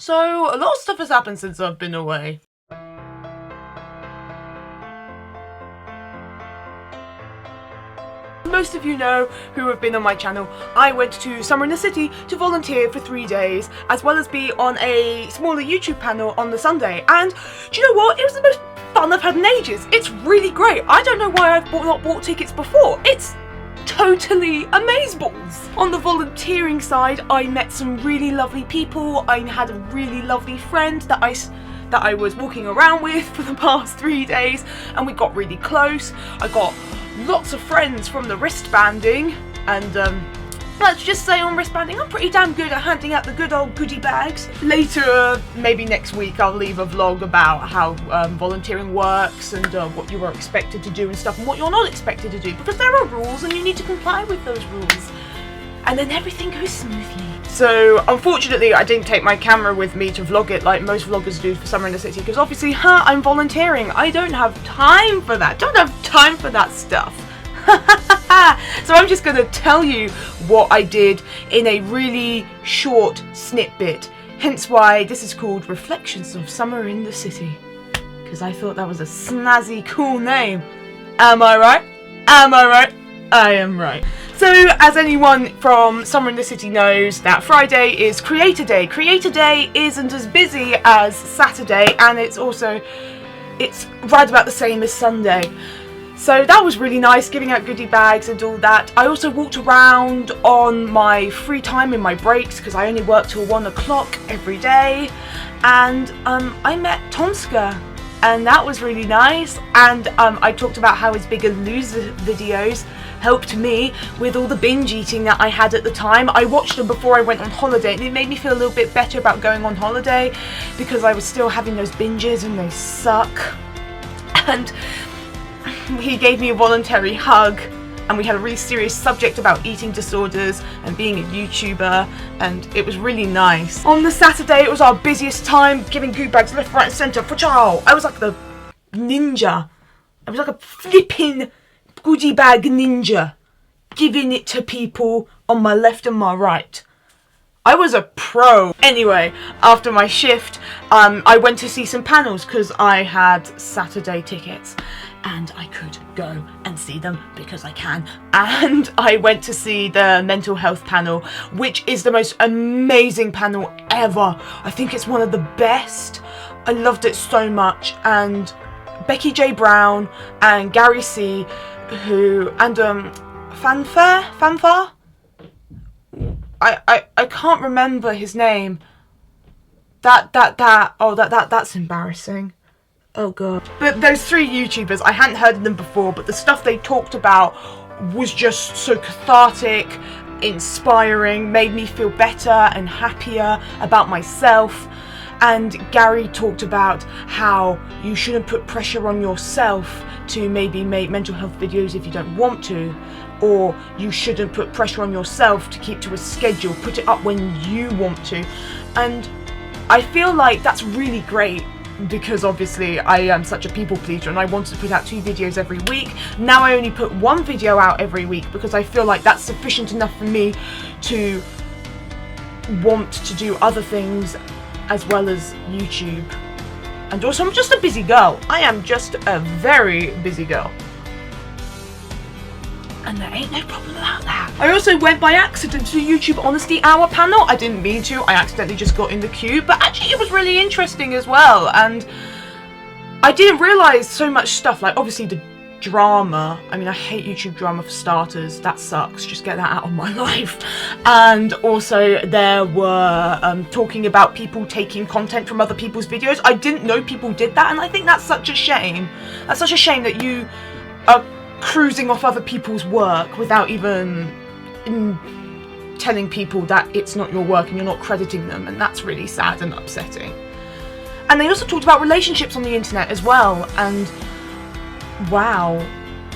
So, a lot of stuff has happened since I've been away. Most of you know who have been on my channel, I went to Summer in the City to volunteer for 3 days, as well as be on a smaller YouTube panel on the Sunday. And do you know what? It was the most fun I've had in ages. It's really great. I don't know why I've not bought tickets before. It's totally amazeballs. On the volunteering side, I met some really lovely people. I had a really lovely friend that I was walking around with for the past 3 days, and we got really close. I got lots of friends from the wristbanding, and let's just say on wristbanding I'm pretty damn good at handing out the good old goodie bags. Later, maybe next week, I'll leave a vlog about how volunteering works and what you are expected to do and stuff, and what you're not expected to do, because there are rules and you need to comply with those rules, and then everything goes smoothly. So unfortunately I didn't take my camera with me to vlog it like most vloggers do for Summer in the City, because obviously I'm volunteering. I don't have time for that. Don't have time for that stuff. So I'm just going to tell you what I did in a really short snippet. Hence why this is called Reflections of Summer in the City, because I thought that was a snazzy cool name. Am I right? Am I right? I am right. So, as anyone from Summer in the City knows, that Friday is Creator Day. Creator Day isn't as busy as Saturday, and it's right about the same as Sunday. So that was really nice, giving out goodie bags and all that. I also walked around on my free time in my breaks, because I only work till 1 o'clock every day, and I met Tomska, and that was really nice. And I talked about how his Bigger Loser videos helped me with all the binge eating that I had at the time. I watched them before I went on holiday, and it made me feel a little bit better about going on holiday, because I was still having those binges and they suck. And he gave me a voluntary hug, and we had a really serious subject about eating disorders and being a YouTuber, and it was really nice. On the Saturday, it was our busiest time, giving goodie bags left, right and centre for chow. I was like the ninja. I was like a flipping goodie bag ninja, giving it to people on my left and my right. I was a pro. Anyway, after my shift, I went to see some panels, because I had Saturday tickets and I could go and see them because I can. And I went to see the mental health panel, which is the most amazing panel ever. I think it's one of the best. I loved it so much. And Becky J. Brown and Gary C., and Fanfare? I can't remember his name. That's embarrassing. Oh god. But those 3 YouTubers, I hadn't heard of them before, but the stuff they talked about was just so cathartic, inspiring, made me feel better and happier about myself. And Gary talked about how you shouldn't put pressure on yourself to maybe make mental health videos if you don't want to, or you shouldn't put pressure on yourself to keep to a schedule, put it up when you want to. And I feel like that's really great, because obviously I am such a people pleaser and I wanted to put out 2 videos every week. Now I only put 1 video out every week, because I feel like that's sufficient enough for me to want to do other things as well as YouTube. And also, I'm just a busy girl. I am just a very busy girl. And there ain't no problem about that. I also went by accident to the YouTube Honesty Hour panel. I didn't mean to. I accidentally just got in the queue. But actually, it was really interesting as well. And I didn't realise so much stuff. Like, obviously, the drama. I mean, I hate YouTube drama for starters. That sucks. Just get that out of my life. And also, there were talking about people taking content from other people's videos. I didn't know people did that, and I think that's such a shame. That's such a shame that you are cruising off other people's work without even telling people that it's not your work and you're not crediting them, and that's really sad and upsetting. And they also talked about relationships on the internet as well, and wow,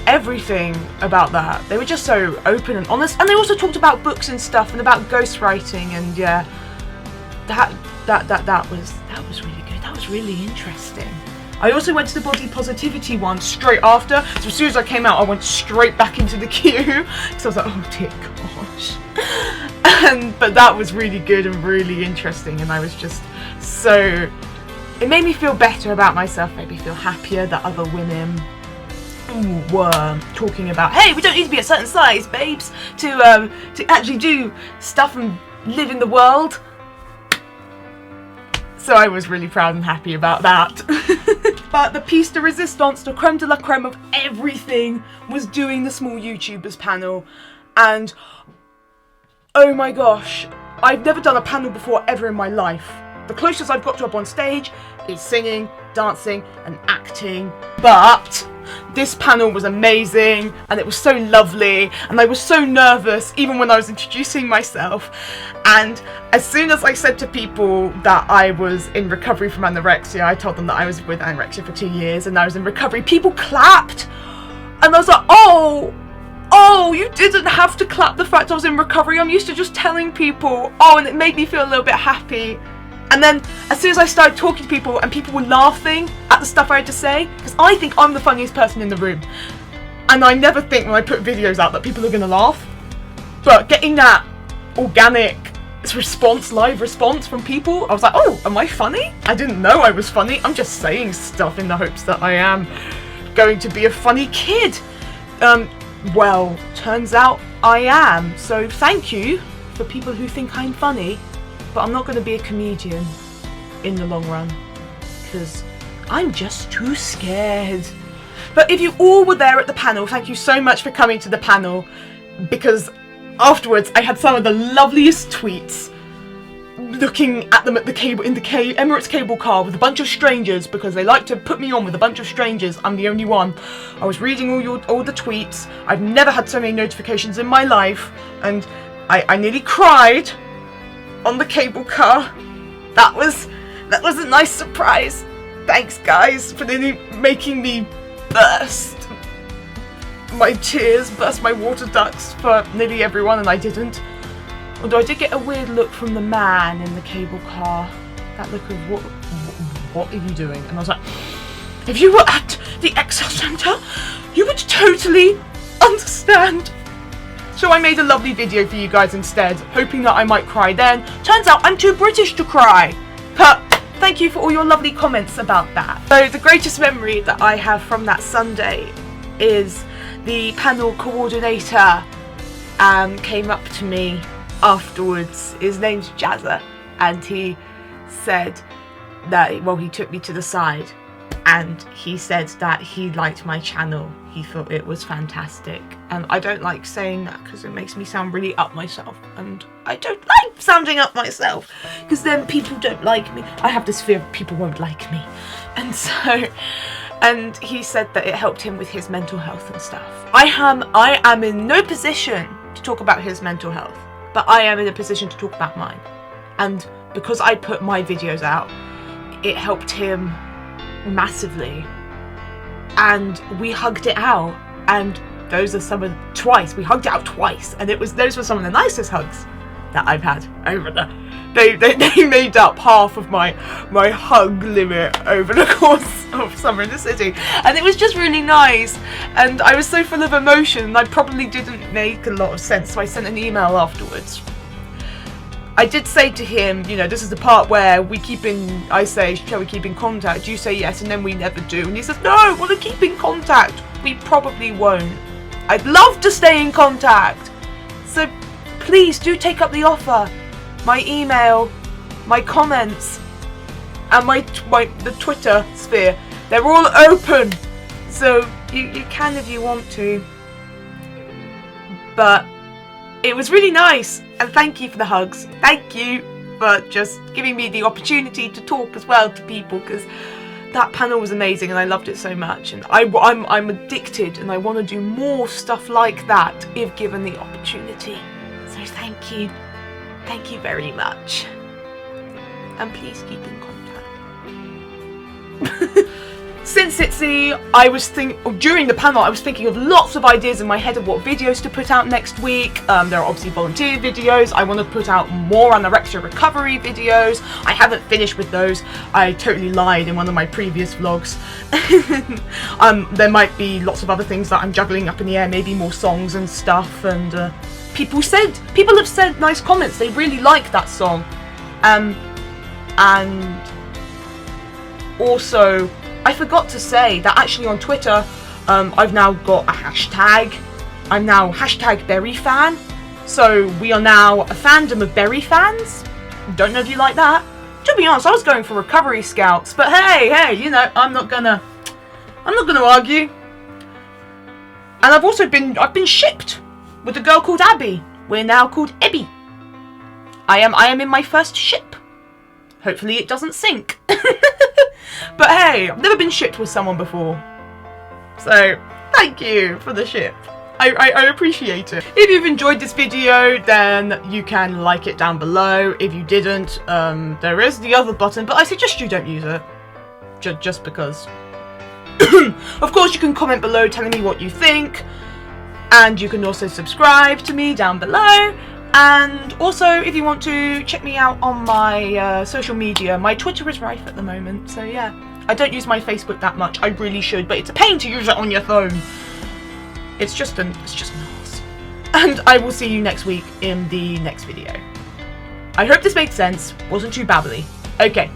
everything about that. They were just so open and honest. And they also talked about books and stuff, and about ghostwriting, and yeah, that was really good. That was really interesting. I also went to the body positivity one straight after, so as soon as I came out I went straight back into the queue, because I was like, oh dear gosh. But that was really good and really interesting, and I was just so... It made me feel better about myself, made me feel happier that other women were talking about, hey, we don't need to be a certain size, babes, to actually do stuff and live in the world. So I was really proud and happy about that. But the piece de resistance, the creme de la creme of everything, was doing the small YouTubers panel. And oh my gosh, I've never done a panel before ever in my life. The closest I've got to up on stage is singing, dancing and acting. But this panel was amazing and it was so lovely, and I was so nervous even when I was introducing myself. And as soon as I said to people that I was in recovery from anorexia, I told them that I was with anorexia for 2 years and I was in recovery, people clapped. And I was like, oh, you didn't have to clap the fact I was in recovery. I'm used to just telling people. Oh, and it made me feel a little bit happy. And then as soon as I started talking to people and people were laughing at the stuff I had to say, because I think I'm the funniest person in the room, and I never think when I put videos out that people are going to laugh, but getting that organic response, live response from people, I was like, oh, am I funny? I didn't know I was funny. I'm just saying stuff in the hopes that I am going to be a funny kid. Well, turns out I am. So thank you for people who think I'm funny. But I'm not going to be a comedian in the long run, because I'm just too scared. But if you all were there at the panel, thank you so much for coming to the panel, because afterwards I had some of the loveliest tweets looking at them at the Emirates cable car with a bunch of strangers, because they like to put me on with a bunch of strangers. I'm the only one. I was reading all the tweets. I've never had so many notifications in my life, and I nearly cried on the cable car. That was a nice surprise. Thanks guys for nearly making me burst my tears, burst my water ducts for nearly everyone, and I didn't. Although I did get a weird look from the man in the cable car. That look of what are you doing? And I was like, if you were at the Excel Centre, you would totally understand. So I made a lovely video for you guys instead, hoping that I might cry then. Turns out I'm too British to cry. But thank you for all your lovely comments about that. So the greatest memory that I have from that Sunday is the panel coordinator came up to me afterwards. His name's Jazza, and he said that, well, he took me to the side and he said that he liked my channel. He thought it was fantastic. And I don't like saying that because it makes me sound really up myself, and I don't like sounding up myself because then people don't like me. I have this fear people won't like me. And he said that it helped him with his mental health and stuff. I am in no position to talk about his mental health, but I am in a position to talk about mine. And because I put my videos out, it helped him massively. And we hugged it out, and those are some of we hugged it out twice, and those were some of the nicest hugs that I've had over they made up half of my hug limit over the course of Summer in the City, and it was just really nice. And I was so full of emotion, and I probably didn't make a lot of sense, so I sent an email afterwards. I did say to him, you know, this is the part where I say, shall we keep in contact? You say yes, and then we never do. And he says, no, I want to keep in contact. We probably won't. I'd love to stay in contact. So please do take up the offer. My email, my comments, and the Twitter sphere, they're all open. So you can if you want to. But it was really nice, and thank you for the hugs. Thank you for just giving me the opportunity to talk as well to people, because that panel was amazing and I loved it so much, and I'm addicted and I want to do more stuff like that if given the opportunity. So thank you very much, and please keep in contact. Since Itsy, during the panel I was thinking of lots of ideas in my head of what videos to put out next week. There are obviously volunteer videos. I want to put out more anorexia recovery videos. I haven't finished with those. I totally lied in one of my previous vlogs. There might be lots of other things that I'm juggling up in the air, maybe more songs and stuff, and people have said nice comments. They really like that song. And also, I forgot to say that actually on Twitter, I've now got a hashtag. I'm now #BerryFan. So we are now a fandom of Berry fans. Don't know if you like that. To be honest, I was going for Recovery Scouts, but hey, you know, I'm not gonna argue. And I've been shipped with a girl called Abby. We're now called Ebby. I am in my first ship. Hopefully it doesn't sink. But hey, I've never been shipped with someone before. So, thank you for the ship. I appreciate it. If you've enjoyed this video, then you can like it down below. If you didn't, there is the other button, but I suggest you don't use it. Just because. Of course, you can comment below telling me what you think. And you can also subscribe to me down below. And also, if you want to check me out on my social media, my Twitter is rife at the moment. So yeah, I don't use my Facebook that much. I really should, but it's a pain to use it on your phone. It's just an arse. And I will see you next week in the next video. I hope this made sense. Wasn't too babbly. Okay,